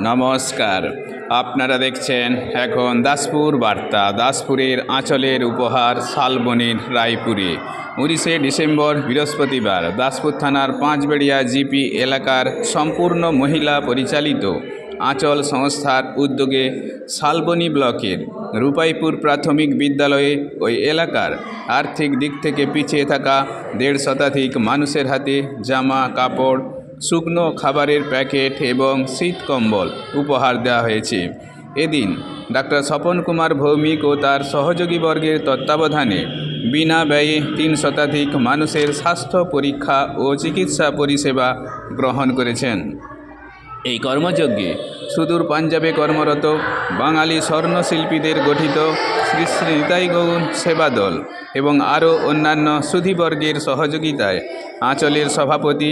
নমস্কার, আপনারা দেখছেন এখন দাসপুর বার্তা। দাসপুরের আঁচলের উপহার শালবনির রায়পুরে 19শে ডিসেম্বর বৃহস্পতিবার দাসপুর থানার পাঁচবেড়িয়া জিপি এলাকার সম্পূর্ণ মহিলা পরিচালিত আঁচল সংস্থার উদ্যোগে শালবনি ব্লকের রূপাইপুর প্রাথমিক বিদ্যালয়ে ওই এলাকার আর্থিক দিক থেকে পিছিয়ে থাকা 1.5 শতাধিক মানুষের হাতে জামা কাপড়, শুকনো খাবারের প্যাকেট এবং শীত কম্বল উপহার দেওয়া হয়েছে। এদিন ডাক্তার স্বপন কুমার ভৌমিক ও তার সহযোগীবর্গের তত্ত্বাবধানে বিনা ব্যয়ে 3 শতাধিক মানুষের স্বাস্থ্য পরীক্ষা ও চিকিৎসা পরিষেবা গ্রহণ করেছেন। এই কর্মযজ্ঞে সুদূর পাঞ্জাবে কর্মরত বাঙালি স্বর্ণশিল্পীদের গঠিত শ্রী শ্রী নিতাই গৌর সেবা দল এবং আরও অন্যান্য সুধীবর্গের সহযোগিতায় আঁচলের সভাপতি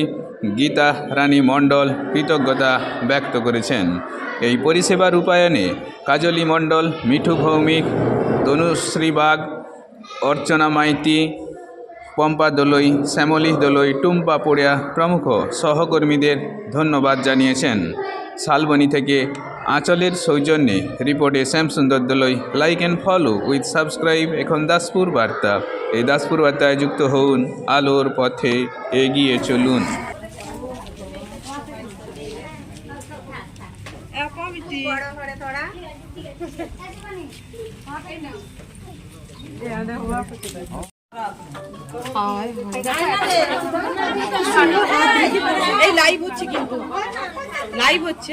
গীতা রানী মণ্ডল কৃতজ্ঞতা ব্যক্ত করেছেন। এই পরিষেবা রূপায়ণে কাজলী মণ্ডল, মিঠু ভৌমিক, তনুশ্রী বাগ, অর্চনা মাইতি, পম্পা দোলই, শ্যামলী দোলই, টুম্পা পোড়িয়া প্রমুখ সহকর্মীদের ধন্যবাদ জানিয়েছেন। শালবনি থেকে আঁচলের সৌজন্যে রিপোর্টে Shyamsundar Doloi. Like and follow with subscribe এখন দাসপুর বার্তা। এই দাসপুর বার্তায় যুক্ত হন, আলোর পথে এগিয়ে চলুন। এই লাইভ হচ্ছে, কিন্তু লাইভ হচ্ছে।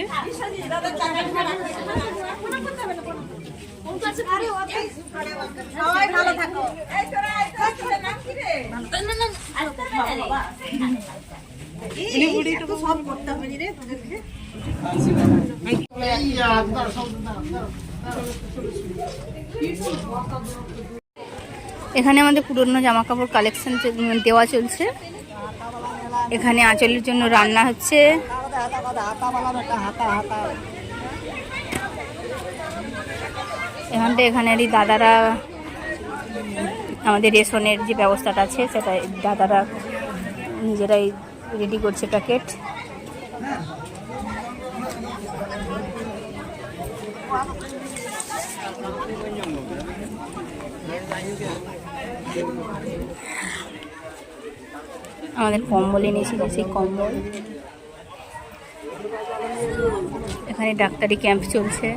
সবাই ভালো থাকো। সব করতে হবে রে তোদেরকে। এখানে আমাদের পুরনো জামা কাপড় কালেকশন দেওয়া চলছে। এখানে আঁচলের জন্য রান্না হচ্ছে। এখানেরই দাদারা আমাদের রেশনের যে ব্যবস্থাটা আছে সেটা দাদারা নিজেরাই রেডি করছে প্যাকেট। আমাদের কম্বল এনেছিল, সেই কম্বল। এখানে ডাক্তারি ক্যাম্প চলছে।